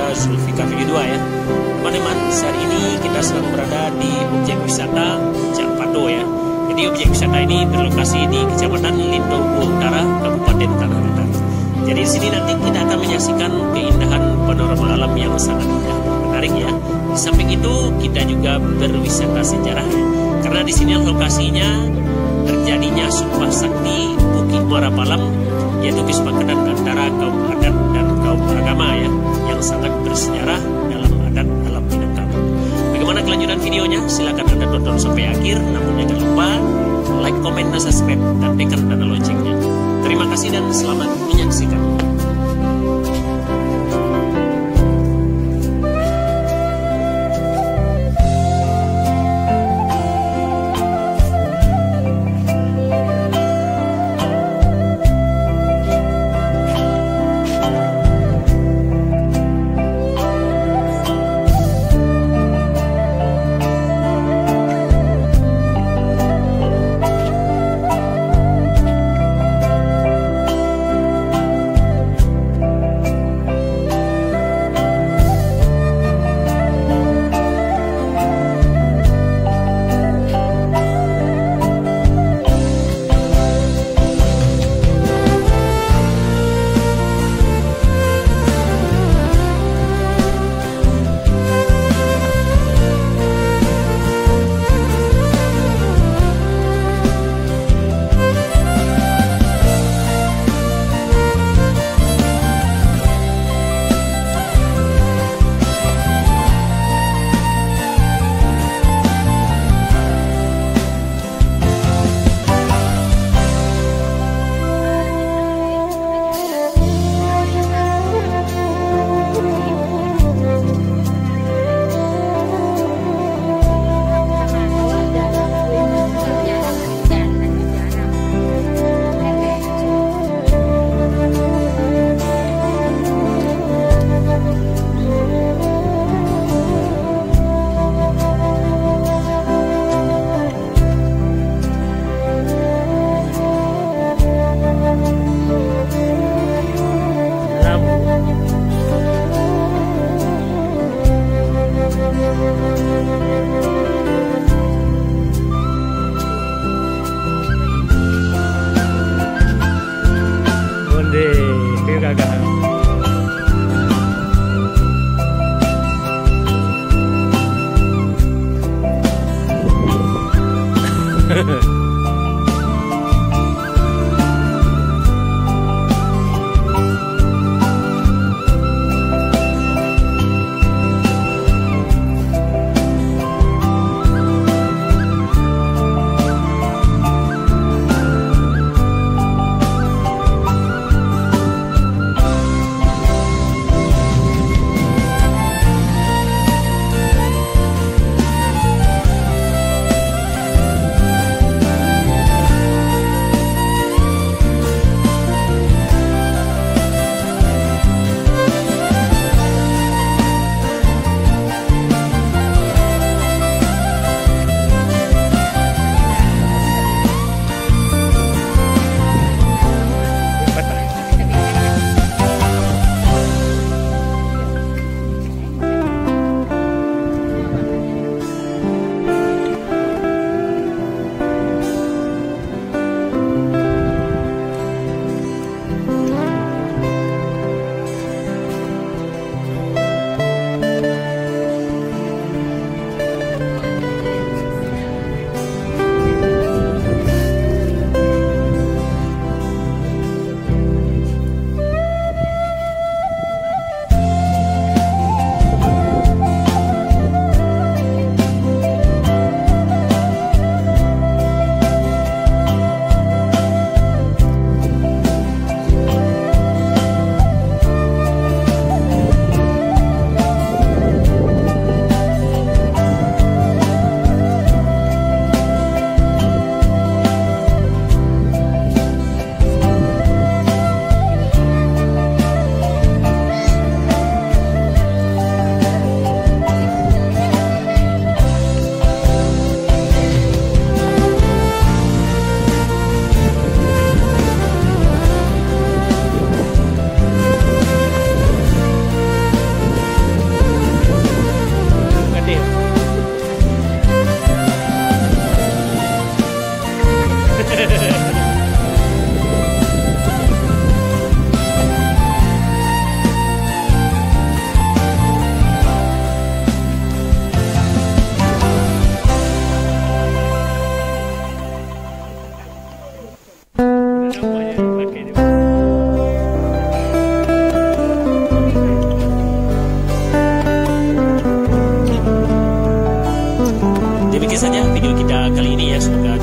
saya Zulfikar Ridwa ya. Teman-teman, saat ini kita sedang berada di objek wisata Puncak Pado ya. Jadi objek wisata ini berlokasi di Kecamatan Lindowo Utara, Kabupaten Tanah Datar. Jadi di sini nanti kita akan menyaksikan keindahan panorama alam yang sangat indah, menarik ya. Di samping itu kita juga berwisata sejarah ya. Karena di sini lokasinya terjadinya Sumpah Sakti Bukit Muara Palam, yaitu kesepakatan antara kaum adat dan kaum agama ya, yang sangat bersejarah dalam adat alam Minangkabau. Bagaimana kelanjutan videonya? Silakan Anda tonton sampai akhir. Namun jangan lupa like, komen, dan subscribe, dan tekan tanda loncengnya. Terima kasih dan selamat menyaksikan. Demikian saja video kita kali ini ya, semoga